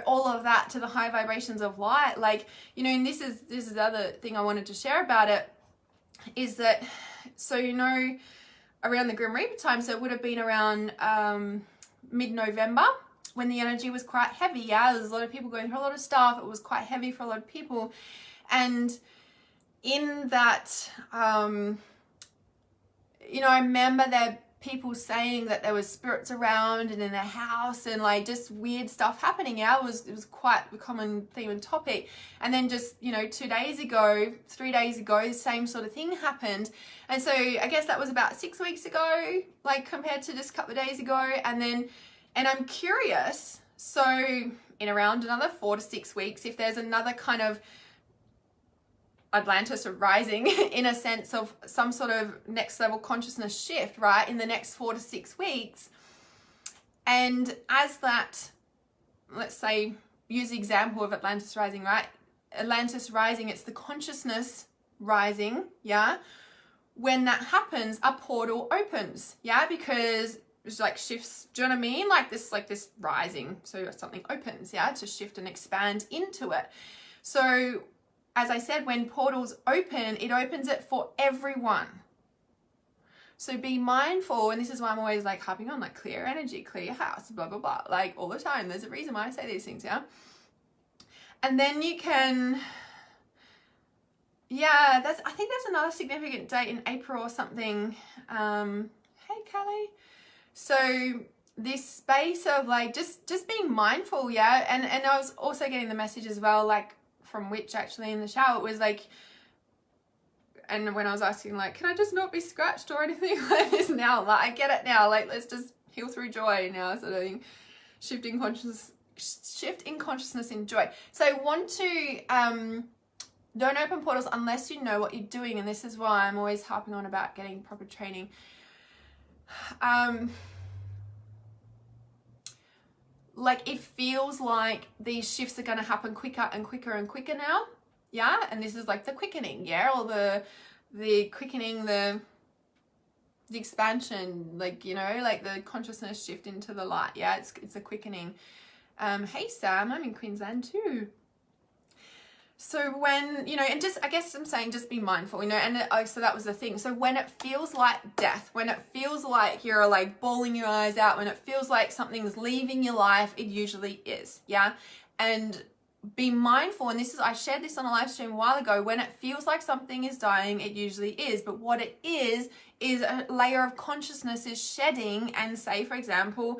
all of that to the high vibrations of light. Like, and this is the other thing I wanted to share about it is that, so, around the Grim Reaper time, so it would have been around mid-November when the energy was quite heavy. Yeah, there's a lot of people going through a lot of stuff. It was quite heavy for a lot of people. And in that, I remember there people saying that there was spirits around and in their house and like just weird stuff happening. Yeah, it was quite a common theme and topic. And then just 3 days ago, the same sort of thing happened. And so I guess that was about 6 weeks ago, like compared to just a couple of days ago. And I'm curious, so in around another 4 to 6 weeks, if there's another kind of Atlantis rising in a sense of some sort of next level consciousness shift, right, in the next 4 to 6 weeks. And as that, let's say, use the example of Atlantis rising, right? Atlantis rising, it's the consciousness rising, yeah? When that happens, a portal opens, yeah? Because it's like shifts, do you know what I mean? Like this rising, so something opens, yeah, to shift and expand into it. So as I said, when portals open, it opens it for everyone. So be mindful, and this is why I'm always like harping on, like clear energy, clear your house, blah, blah, blah, like all the time. There's a reason why I say these things, yeah? And then you can, yeah, I think there's another significant date in April or something. Hey, Callie. So this space of like, just being mindful, yeah? And I was also getting the message as well, like, from Witch actually in the shower, it was like, and when I was asking like, can I just not be scratched or anything like this now, like I get it now, like let's just heal through joy now, sort of thing. Shift in consciousness in joy. So I want to don't open portals unless you know what you're doing, and this is why I'm always harping on about getting proper training. Like it feels like these shifts are going to happen quicker and quicker and quicker now, yeah? And this is like the quickening, yeah? Or the quickening, the expansion, like, like the consciousness shift into the light, yeah? It's a quickening. Hey Sam, I'm in Queensland too. So when, and just, I guess I'm saying just be mindful, and so that was the thing. So when it feels like death, when it feels like you're like bawling your eyes out, when it feels like something's leaving your life, it usually is, yeah? And be mindful, and I shared this on a live stream a while ago, when it feels like something is dying, it usually is. But what it is a layer of consciousness is shedding, and say, for example,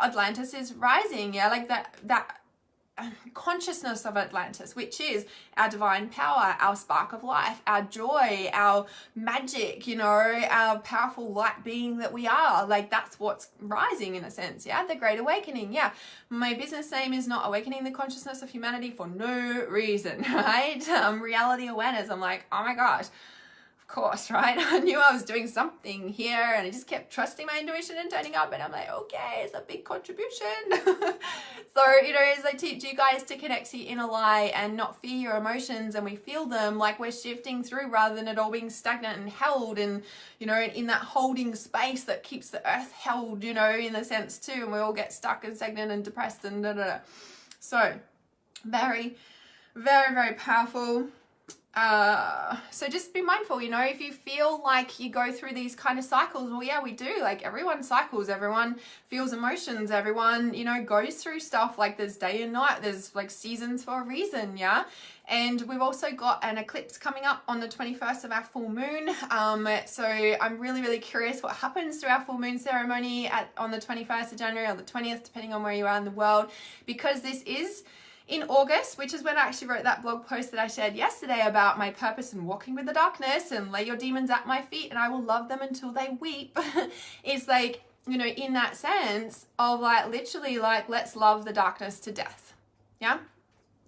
Atlantis is rising, yeah? Like that consciousness of Atlantis, which is our divine power, our spark of life, our joy, our magic, our powerful light being that we are. Like that's what's rising in a sense, yeah? The Great Awakening, yeah. My business name is not Awakening the Consciousness of Humanity for no reason, right? Reality awareness. I'm like, oh my gosh, of course, right? I knew I was doing something here, and I just kept trusting my intuition and turning up, and I'm like, okay, it's a big contribution. So, you know, as I teach you guys to connect to your inner light and not fear your emotions, and we feel them, like we're shifting through rather than it all being stagnant and held, and, you know, in that holding space that keeps the earth held, you know, in a sense too, and we all get stuck and stagnant and depressed and da. So very, very, very powerful. So just be mindful, you know, if you feel like you go through these kind of cycles, well, yeah, we do. Like, everyone cycles, everyone feels emotions, everyone, you know, goes through stuff. Like, there's day and night, there's like seasons for a reason, yeah. And we've also got an eclipse coming up on the 21st of our full moon. So I'm really, really curious what happens to our full moon ceremony on the 21st of January or the 20th, depending on where you are in the world, because this is in August, which is when I actually wrote that blog post that I shared yesterday about my purpose and walking with the darkness, and lay your demons at my feet and I will love them until they weep. It's like, you know, in that sense of like, literally like, let's love the darkness to death. Yeah,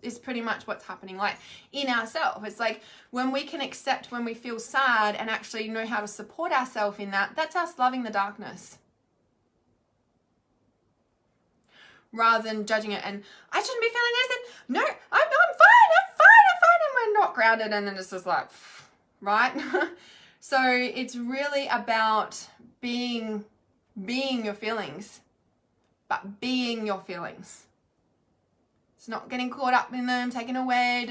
is pretty much what's happening, like in ourselves. It's like when we can accept when we feel sad and actually know how to support ourselves in that, that's us loving the darkness, rather than judging it and I shouldn't be feeling this, and no, I'm fine, and we're not grounded, and then it's just like, right? So it's really about being your feelings, but being your feelings. It's not getting caught up in them, taken away,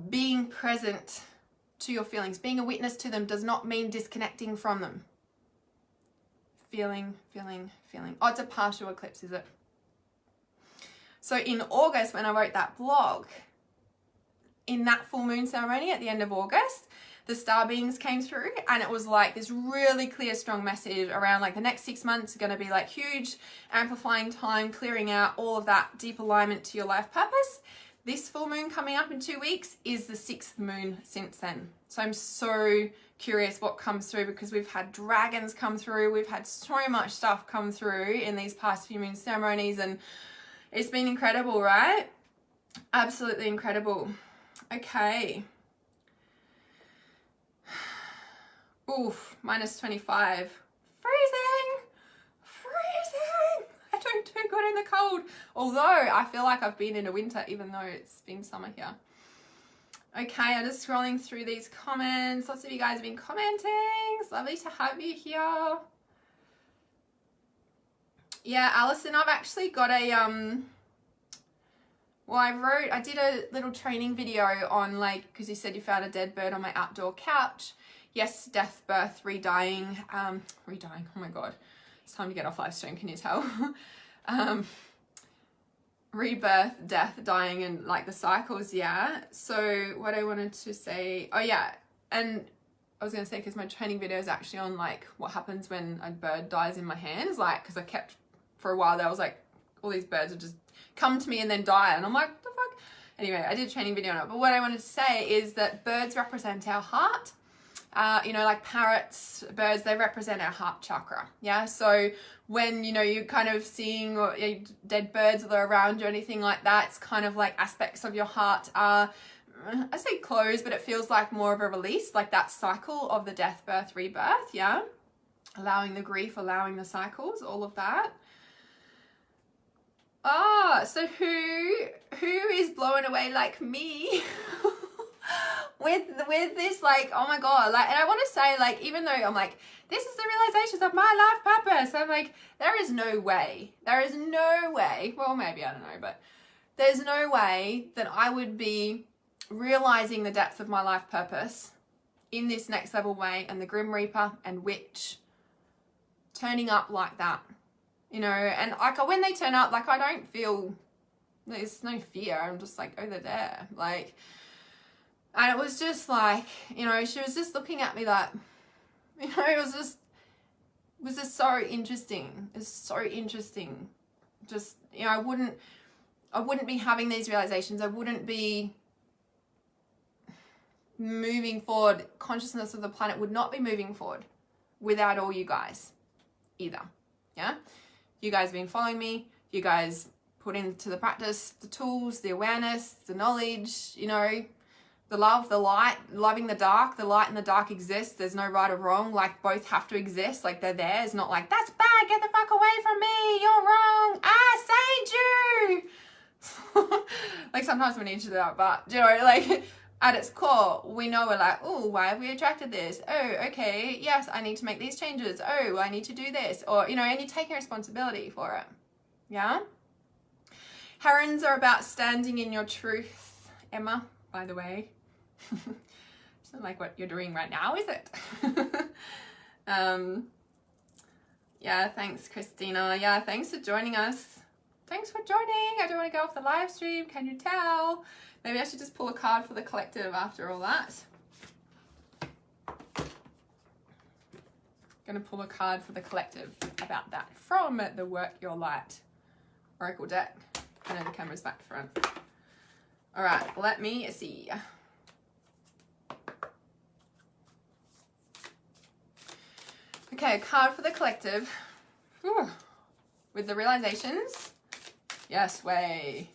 Being present to your feelings, being a witness to them does not mean disconnecting from them. Feeling. Oh, it's a partial eclipse, is it? So in August, when I wrote that blog, in that full moon ceremony at the end of August, the star beings came through, and it was like this really clear, strong message around like the next 6 months are going to be like huge, amplifying time, clearing out all of that deep alignment to your life purpose. This full moon coming up in 2 weeks is the 6th moon since then. So I'm so curious what comes through, because we've had dragons come through. We've had so much stuff come through in these past few moon ceremonies, and it's been incredible, right? Absolutely incredible. Okay. Oof, minus 25. Freezing. I don't do good in the cold. Although I feel like I've been in a winter, even though it's been summer here. Okay, I'm just scrolling through these comments. Lots of you guys have been commenting. It's lovely to have you here. Yeah, Alison, I've actually got a, well, I did a little training video on, like, because you said you found a dead bird on my outdoor couch. Yes, death, birth, redying, oh my God. It's time to get off live stream, can you tell? Rebirth, death, dying, and like the cycles, yeah. So what I wanted to say, oh yeah, and I was going to say, because my training video is actually on like what happens when a bird dies in my hands, like, because I kept, for a while there, I was like, all these birds would just come to me and then die, and I'm like, what the fuck? Anyway, I did a training video on it, but what I wanted to say is that birds represent our heart. You know, like parrots, birds, they represent our heart chakra. Yeah. So when, you know, you're kind of seeing dead birds that are around you or anything like that, it's kind of like aspects of your heart are, I say closed, but it feels like more of a release, like that cycle of the death, birth, rebirth. Yeah. Allowing the grief, allowing the cycles, all of that. Ah, so who is blown away like me? with this, like, oh my God, like, and I want to say, like, even though I'm like, this is the realizations of my life purpose, I'm like, there is no way, well, maybe, I don't know, but there's no way that I would be realizing the depth of my life purpose in this next level way, and the Grim Reaper and Witch turning up like that, you know. And like, when they turn up, like, I don't feel, there's no fear, I'm just like, oh, they're there, like. And it was just like, you know, she was just looking at me like, you know, it was just so interesting. It's so interesting. Just, you know, I wouldn't be having these realizations. I wouldn't be moving forward. Consciousness of the planet would not be moving forward without all you guys either. Yeah. You guys have been following me. You guys put into the practice, the tools, the awareness, the knowledge, you know, the love, the light, loving the dark. The light and the dark exist. There's no right or wrong. Like, both have to exist. Like, they're there. It's not like, that's bad, get the fuck away from me, you're wrong, I saved you. Like, sometimes we need to do that, but, you know, like, at its core, we know we're like, oh, why have we attracted this? Oh, okay, yes, I need to make these changes. Oh, I need to do this. Or, you know, and you're taking responsibility for it. Yeah? Herons are about standing in your truth, Emma, by the way. It's not like what you're doing right now, is it? Yeah, thanks, Christina. Yeah, thanks for joining us. Thanks for joining. I don't want to go off the live stream. Can you tell? Maybe I should just pull a card for the collective after all that. Going to pull a card for the collective about that from the Work Your Light Oracle deck. I know the camera's back front. All right, let me see. Okay, a card for the collective. Whew. With the realizations. Yes, way.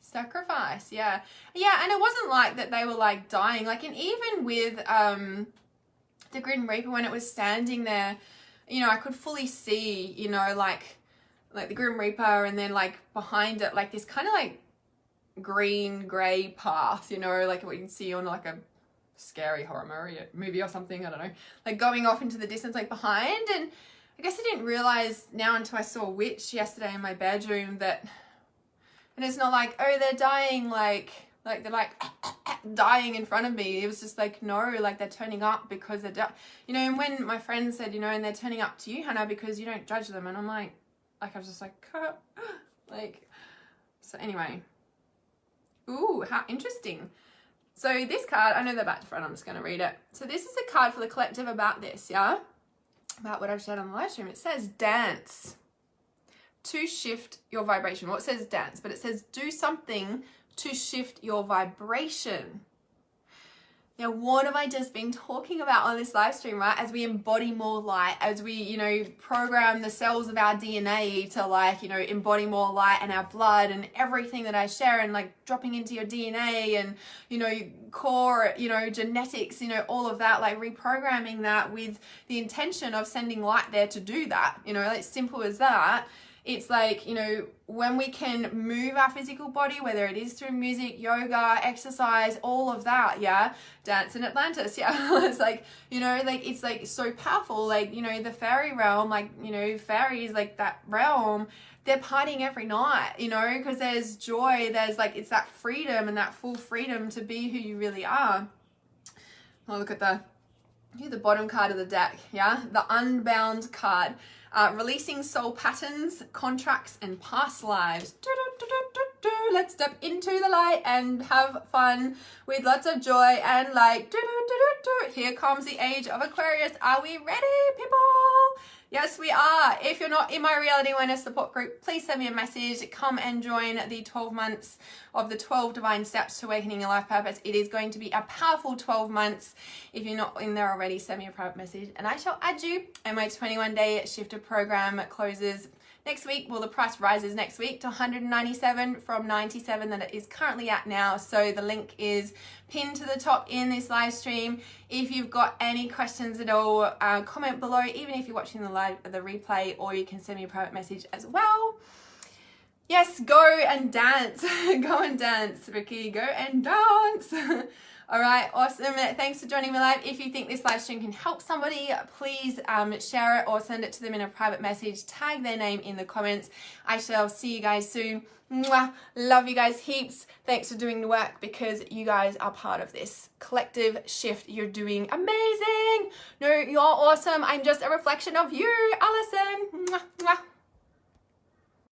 Sacrifice, yeah. Yeah, and it wasn't like that they were like dying. Like, and even with the Grim Reaper, when it was standing there, you know, I could fully see, you know, like the Grim Reaper, and then like behind it, like this kind of like green gray path, you know, like what you can see on like a scary horror movie or something, I don't know, like going off into the distance, like behind. And I guess I didn't realize now until I saw a witch yesterday in my bedroom that, and it's not like, oh, they're dying, like they're like dying in front of me. It was just like, no, like they're turning up because they're you know. And when my friend said, you know, and they're turning up to you, Hannah, because you don't judge them, and I'm like I was just like like, so anyway. Ooh, how interesting. So this card, I know they're back to front, I'm just going to read it. So this is a card for the collective about this, yeah? About what I've said on the live stream. It says dance to shift your vibration. Well, it says dance, but it says do something to shift your vibration. Now, what have I just been talking about on this live stream, right? As we embody more light, as we, you know, program the cells of our DNA to like, you know, embody more light in our blood and everything that I share, and like dropping into your DNA and, you know, core, you know, genetics, you know, all of that, like reprogramming that with the intention of sending light there to do that, you know, like simple as that. It's like, you know, when we can move our physical body, whether it is through music, yoga, exercise, all of that, yeah, dance in Atlantis, yeah, it's like, you know, like, it's like so powerful, like, you know, the fairy realm, like, you know, fairies, like that realm, they're partying every night, you know, because there's joy, there's like, it's that freedom and that full freedom to be who you really are. Oh, look at the bottom card of the deck, yeah, the Unbound card. Releasing soul patterns, contracts, and past lives. Let's step into the light and have fun with lots of joy and like, here comes the age of Aquarius. Are we ready, people? Yes, we are. If you're not in my Reality Awareness support group, please send me a message. Come and join the 12 months of the 12 Divine Steps to Awakening Your Life Purpose. It is going to be a powerful 12 months. If you're not in there already, send me a private message and I shall add you. And my 21-day shifter program closes next week. Well, the price rises next week to $197 from $97 that it is currently at now. So the link is pinned to the top in this live stream. If you've got any questions at all, comment below, even if you're watching the replay, or you can send me a private message as well. Yes, go and dance. Go and dance, Ricky. Go and dance. All right, awesome. Thanks for joining me live. If you think this live stream can help somebody, please share it or send it to them in a private message. Tag their name in the comments. I shall see you guys soon. Mwah. Love you guys heaps. Thanks for doing the work, because you guys are part of this collective shift. You're doing amazing. No, you're awesome. I'm just a reflection of you, Alison. Mwah, mwah.